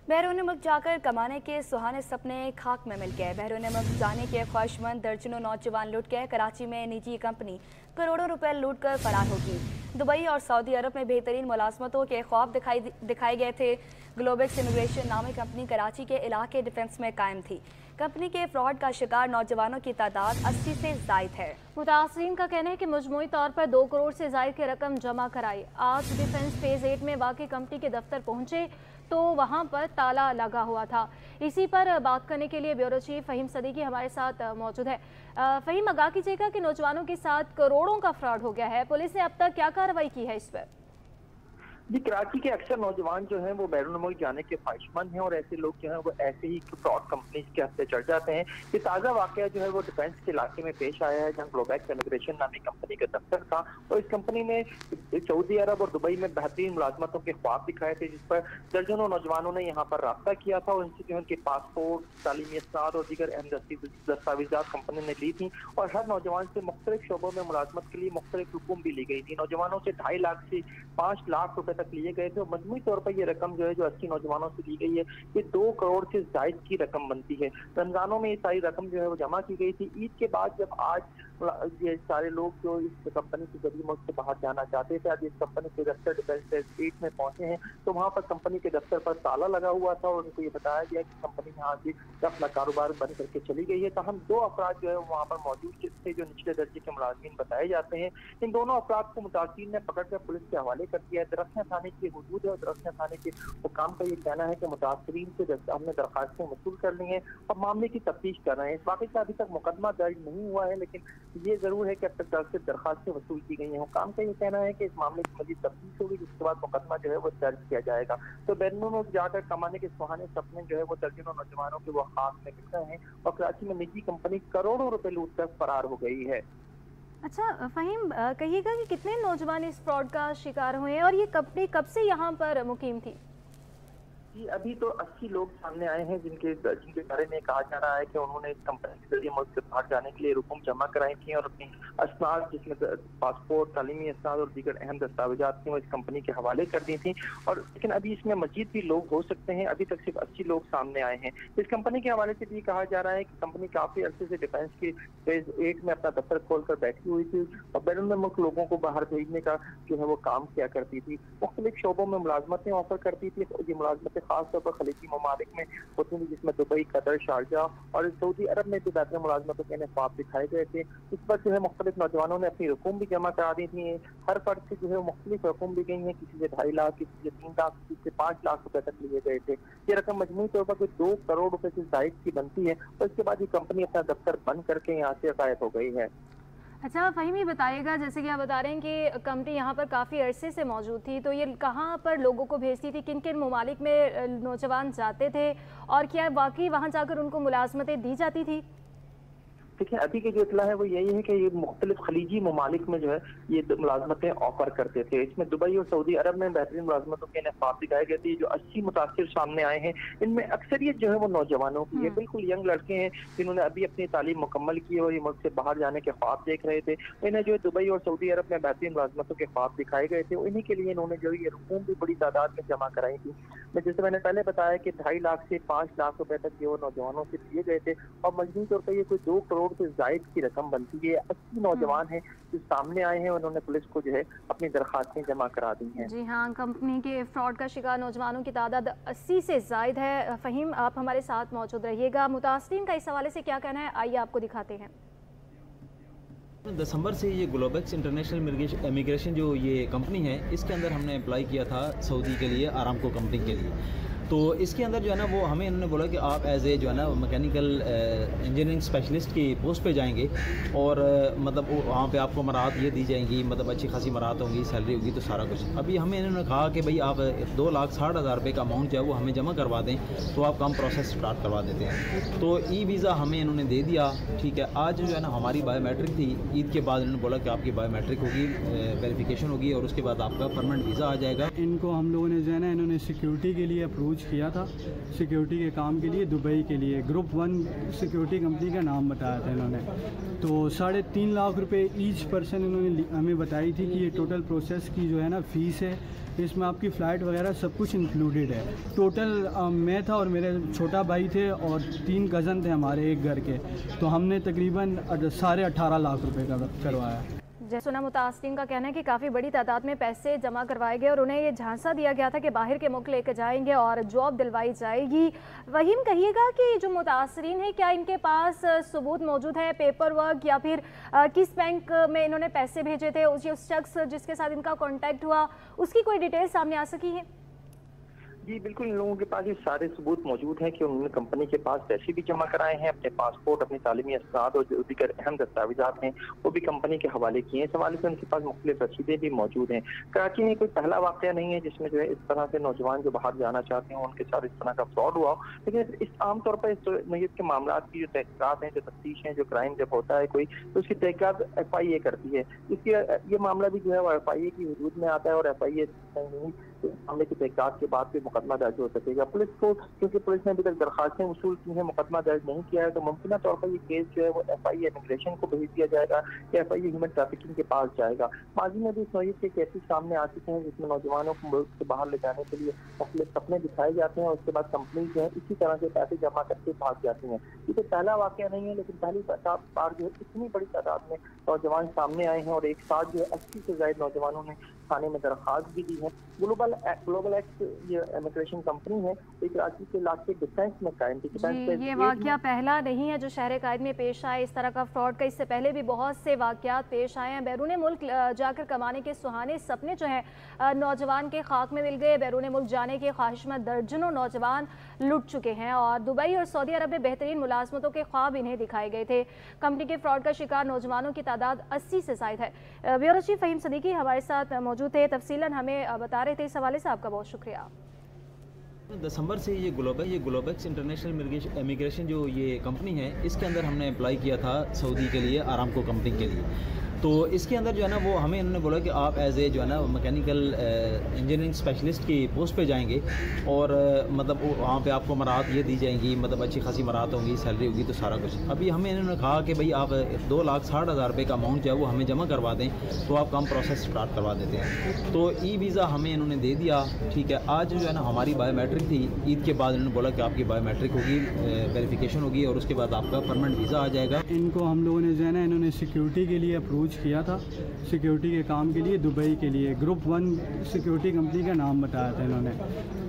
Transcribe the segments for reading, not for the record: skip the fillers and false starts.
बैरून मुल्क जाकर कमाने के सुहाने सपने खाक में मिल गए। बैरून मुल्क जाने के ख्वाहिशमंद दर्जनों नौजवान लुट गए। कराची में निजी कंपनी करोड़ों रुपए लूट कर फरार होगी। दुबई और सऊदी अरब में बेहतरीन मुलाजमतों के ख्वाब दिखाए गए थे। ग्लोबेक्स इमिग्रेशन नामी कंपनी कराची के इलाके डिफेंस में कायम थी। कंपनी के फ्रॉड का शिकार नौजवानों की तादाद 80 से जायद है। मुतासरीन का कहना है कि मजमूई तौर पर 2 करोड़ से जायद की रकम जमा कराई। आज डिफेंस फेज 8 में वाकई कंपनी के दफ्तर पहुंचे तो वहां पर ताला लगा हुआ था। इसी पर बात करने के लिए ब्यूरो चीफ फ़हीम सदीकी हमारे साथ मौजूद है। फ़हीम, आगाह कीजिएगा कि नौजवानों के साथ करोड़ों का फ्रॉड हो गया है, पुलिस ने अब तक क्या कार्रवाई की है इस पर? जी, कराची के अक्सर नौजवान जो हैं वो बैरून मुल्क जाने के ख्वाहिशमंद हैं और ऐसे लोग जो हैं वो ऐसे ही फ्रॉड कंपनीज के हत्थे चढ़ जाते हैं। ये ताज़ा वाकया जो है वो डिफेंस के इलाके में पेश आया है, जहाँ ग्लोबेक्स इमिग्रेशन नामी कंपनी का दफ्तर था और इस कंपनी ने सऊदी अरब और दुबई में बेहतरीन मुलाजमतों के ख्वाब दिखाए थे, जिस पर दर्जनों नौजवानों ने यहाँ पर राब्ता किया था और उनसे जो है उनके पासपोर्ट, तालीमी इसनाद और दीगर अहम दस्तावेजात कंपनी ने ली थी और हर नौजवान से मुख्तलिफ शोबों में मुलाजमत के लिए मुख्तलिफ हुकूम भी ली गई थी। नौजवानों से 2.5 लाख से 5 लाख रुपए तक लिए गए थे और मजमूई तौर पर ये रकम जो है जो 80 नौजवानों से ली गई है, ये 2 करोड़ से जायद की रकम बनती है। रमजानों में ये सारी रकम जो है वो जमा की गई थी। ईद के बाद जब आज ये सारे लोग जो इस कंपनी के जरिए मुल्क से बाहर जाना चाहते थे, आज इस कंपनी के दफ्तर डिफेंस फेज 8 में पहुंचे हैं तो वहाँ पर कंपनी के दफ्तर पर ताला लगा हुआ था और उनको ये बताया गया कि कंपनी यहाँ से अपना कारोबार बंद करके चली गई है। तहम 2 अफराद जो है वहाँ पर मौजूद थे जो निचले दर्जे के मुलाजिम बताए जाते हैं। इन दोनों अफराद को मुतासिरीन ने पकड़कर पुलिस के हवाले कर दिया है। दरख्तियां थाने की हदूद है और दरख्तियां थाने के हुकाम का ये कहना है कि मुतासिरीन से हमने दरखास्तें वसूल कर ली हैं और मामले की तफ्तीश कर रहे हैं। इस वाक़े का अभी तक मुकदमा दर्ज नहीं हुआ है, लेकिन ये जरूर है कि अब तक 10 से दरखास्तें वसूल की गई हैं। हुकाम का ये कहना है कि इस मामले की मजीद तफ्तीश होगी, जिसके बाद मुकदमा जो है वो दर्ज किया जाएगा। तो बैरून मुल्क जाकर कमाने के सुहाने सपने जो है वो दर्जनों नौजवानों के वो खाक में मिल रहे हैं और कराची में निजी कंपनी करोड़ों रुपए लूट कर फरार हो गई है। अच्छा फ़हीम, कहिएगा कि कितने नौजवान इस फ्रॉड का शिकार हुए हैं और ये कंपनी कब से यहाँ पर मुकीम थी? जी, अभी तो 80 लोग सामने आए हैं जिनके बारे में कहा जा रहा है कि उन्होंने इस कंपनी के जरिए मुल्क से बाहर जाने के लिए रकम जमा कराई थी और अपनी असनाद जिसमें पासपोर्ट, तालीमी असनाद और दीगर अहम दस्तावेजात थी वो इस कंपनी के हवाले कर दी थी। और लेकिन अभी इसमें मजीद भी लोग हो सकते हैं। अभी तक सिर्फ 80 लोग सामने आए हैं। इस कंपनी के हवाले से भी कहा जा रहा है कि कंपनी काफी अरसे से डिफेंस के फेज 8 में अपना दफ्तर खोलकर बैठी हुई थी और बैरून मुल्क लोगों को बाहर भेजने का जो है वो काम किया करती थी। मुख्तलिफ शोबों में मुलाजमतें ऑफर करती थी। ये मुलाजमतें खासतौर पर खलीजी ममालिक में होती थी, जिसमें दुबई, कतर, शारजाह और सऊदी अरब में भी बेहतर मुलाजमतों के ख्वाब दिखाए गए थे। इस पर जो है मुख्तलिफ नौजवानों ने अपनी रकूम भी जमा करा दी थी। हर फर्द से जो है मुख्तलिफ रकूम भी गई है, किसी से 2.5 लाख, किसी से 3 लाख, किसी से 5 लाख रुपए तक लिए गए थे। ये रकम मजमूई तौर पर 2 करोड़ रुपए से जायद की बनती है और इसके बाद ये कंपनी अपना दफ्तर बंद करके यहाँ से गायब हो गई है। अच्छा फ़हीम, ये बताइएगा, जैसे कि आप बता रहे हैं कि कंपनी यहाँ पर काफ़ी अरसे से मौजूद थी, तो ये कहाँ पर लोगों को भेजती थी, किन किन ममालिक में नौजवान जाते थे और क्या वाकई वहाँ जाकर उनको मुलाजमतें दी जाती थी? देखिए, अभी की जो इतला है वो यही है कि ये मुख्तलिफ खलीजी ममालिक में जो है ये मुलाजमतें ऑफर करते थे। इसमें दुबई और सऊदी अरब में बेहतरीन मुलाजमतों के ख्वाब दिखाए गए थे। जो 80 मुतासिर सामने आए हैं इनमें अक्सरियत जो है वो नौजवानों की है। बिल्कुल यंग लड़के हैं जिन्होंने अभी अपनी तालीम मुकम्मल की और ये मुल्क से बाहर जाने के ख्वाब देख रहे थे। इन्हें जो है दुबई और सऊदी अरब में बेहतरीन मुलाजमतों के ख्वाब दिखाए गए थे। इन्हीं के लिए इन्होंने जो ये रकूम भी बड़ी तादाद में जमा कराई थी। जैसे मैंने पहले बताया कि 2.5 लाख से 5 लाख रुपए तक जो नौजवानों से दिए गए थे और मजबूत तौर पर ये कोई 2 करोड़ से जायद की रकम बनती है। 80 नौजवान हैं जो सामने आए हैं, उन्होंने पुलिस को जो है अपनी दरखास्तें जमा करा दी हैं। जी हाँ, कंपनी के फ्रॉड का शिकार नौजवानों की तादाद 80 से जायद है। फ़हीम, आप हमारे साथ मौजूद रहिएगा। मुतासरीन का इस हवाले से क्या कहना है, आइए आपको दिखाते हैं। दिसंबर से ये ग्लोबेक्स इंटरनेशनल इमिग्रेशन जो ये कंपनी है, इसके अंदर हमने अप्लाई किया था सऊदी के लिए, आरामको कंपनी के लिए। तो इसके अंदर जो है ना वो हमें इन्होंने बोला कि आप एज ए जो है ना मैकेनिकल इंजीनियरिंग स्पेशलिस्ट की पोस्ट पे जाएंगे और मतलब वहाँ पे आपको मराहत ये दी जाएंगी, मतलब अच्छी खासी मराहत होंगी, सैलरी होगी, तो सारा कुछ। अभी हमें इन्होंने कहा कि भाई आप 2,60,000 रुपये का अमाउंट जो है वो हमें जमा करवा दें तो आप काम प्रोसेस स्टार्ट करवा देते हैं। तो ई वीज़ा हमें इन्होंने दे दिया, ठीक है। आज जो है ना हमारी बायोमेट्रिक थी, ईद के बाद इन्होंने बोला कि आपकी बायोमेट्रिक होगी, वेरिफिकेशन होगी और उसके बाद आपका परमानेंट वीज़ा आ जाएगा। इनको हम लोगों ने जो है ना इन्होंने सिक्योरिटी के लिए अप्रूव अप्रोच किया था सिक्योरिटी के काम के लिए दुबई के लिए। ग्रुप 1 सिक्योरिटी कंपनी का नाम बताया था इन्होंने। तो 3.5 लाख रुपए ईच पर्सन इन्होंने हमें बताई थी कि ये टोटल प्रोसेस की जो है ना फ़ीस है, इसमें आपकी फ़्लाइट वगैरह सब कुछ इंक्लूडेड है। टोटल मैं था और मेरे छोटा भाई थे और 3 कज़न थे हमारे एक घर के, तो हमने तकरीबन 18.5 लाख रुपए का करवाया। जैसे सुना, मुतासरीन का कहना है कि काफ़ी बड़ी तादाद में पैसे जमा करवाए गए और उन्हें ये झांसा दिया गया था कि बाहर के मुल्क लेकर जाएंगे और जॉब दिलवाई जाएगी। वहीम, कहिएगा कि जो मुतासरीन है क्या इनके पास सबूत मौजूद है, पेपर वर्क, या फिर किस बैंक में इन्होंने पैसे भेजे थे, उस शख्स जिसके साथ इनका कॉन्टैक्ट हुआ, उसकी कोई डिटेल सामने आ सकी है? जी बिल्कुल, इन लोगों के पास ये सारे सबूत मौजूद हैं कि उन्होंने कंपनी के पास पैसे भी जमा कराए हैं, अपने पासपोर्ट, अपनी तालीमी असनाद और जो दीगर अहम दस्तावेजात हैं वो भी कंपनी के हवाले किए हैं। इस हवाले से उनके पास मुख्तलिफ रसीदें भी मौजूद हैं। कराची में कोई पहला वाक़या नहीं है जिसमें जो है इस तरह से नौजवान जो बाहर जाना चाहते हैं उनके साथ इस तरह का फ्रॉड हुआ, लेकिन इस आमतौर पर इस नोयत के मामला की जो तहकीकात हैं, जो तफ्तीश हैं, जो क्राइम जब होता है कोई, तो उसकी तहकीकात FIA करती है। इसकी ये मामला भी जो है वो FIA की हुदूद में आता है और FIA मामले की तहकीकात के बाद भी मुकदमा दर्ज हो सकेगा। पुलिस को, क्योंकि पुलिस ने अभी तक दरखास्तें वसूल की हैं, मुकदमा दर्ज नहीं किया है, तो मुमकिन तौर पर ये केस जो है वो FIA इमिग्रेशन को भेज दिया जाएगा या FIA ह्यूमन ट्रैफिकिंग के पास जाएगा। माजी में भी इस नौयत के केसेस सामने आ चुके हैं जिसमें नौजवानों को मुल्क से बाहर ले जाने के लिए मुख्तलिफ सपने दिखाए जाते हैं और उसके बाद कंपनी जो है इसी तरह से पैसे जमा करके भाग जाती हैं। ये तो पहला वाक़या नहीं है, लेकिन पहली बार जो है इतनी बड़ी तादाद में नौजवान सामने आए हैं और एक साथ जो है 80 से ज़ायद नौजवानों ने थाने में दरख्वास्त भी दी है। ग्लोबल एक्स ये इमिग्रेशन कंपनी है, एक कराची के इलाके डिफेंस में कायम थी। ये वाक़या पहला नहीं है जो शहर कायद में पेश आए इस तरह का फ्रॉड का, इससे पहले भी बहुत से वाक़यात पेश आए हैं। बैरून मुल्क जाकर कमाने के सुहाने सपने जो है नौजवान के खाक में मिल गए। बैरून मुल्क जाने के ख्वाहिशमंद दर्जनों नौजवान लुट चुके हैं और दुबई और सऊदी अरब में बेहतरीन मुलाजमतों के ख्वाब इन्हें दिखाए गए थे। कंपनी के फ्रॉड का शिकार नौजवानों की तादाद 80 से ज़ायद है। ब्यूरो चीफ फ़हीम सदीकी हमारे साथ मौजूद थे, तफसीलन हमें बता रहे थे। इस हवाले से आपका बहुत शुक्रिया। दिसंबर से ये ग्लोबेक्स इंटरनेशनल इमिग्रेशन जो ये कंपनी है, इसके अंदर हमने अप्लाई किया था सऊदी के लिए, आरामको कंपनी के लिए। तो इसके अंदर जो है ना वो हमें इन्होंने बोला कि आप एज ए जो है ना मैकेनिकल इंजीनियरिंग स्पेशलिस्ट की पोस्ट पे जाएंगे और मतलब वहाँ पे आपको मराहत ये दी जाएंगी, मतलब अच्छी खासी मराहत होंगी, सैलरी होगी, तो सारा कुछ। अभी हमें इन्होंने कहा कि भाई आप 2,60,000 रुपये का अमाउंट जो है वो हमें जमा करवा दें तो आप काम प्रोसेस स्टार्ट करवा देते हैं। तो ई वीज़ा हमें इन्होंने दे दिया, ठीक है। आज जो है ना हमारी बायोमेट्रिक थी, ईद के बाद इन्होंने बोला कि आपकी बायोमेट्रिक होगी, वेरिफिकेशन होगी और उसके बाद आपका परमानेंट वीज़ा आ जाएगा। इनको हम लोगों ने जो है ना इन्होंने सिक्योरिटी के लिए अप्रोच किया था सिक्योरिटी के काम के लिए दुबई के लिए। ग्रुप 1 सिक्योरिटी कंपनी का नाम बताया था इन्होंने।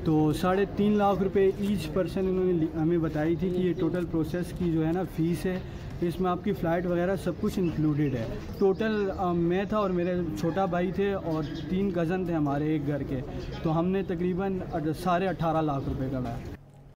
तो 3.5 लाख रुपए ईच पर्सन इन्होंने हमें बताई थी कि ये टोटल प्रोसेस की जो है ना फ़ीस है, इसमें आपकी फ़्लाइट वगैरह सब कुछ इंक्लूडेड है। टोटल मैं था और मेरे छोटा भाई थे और 3 कज़न थे हमारे एक घर के, तो हमने तकरीबन 18.5 लाख रुपए का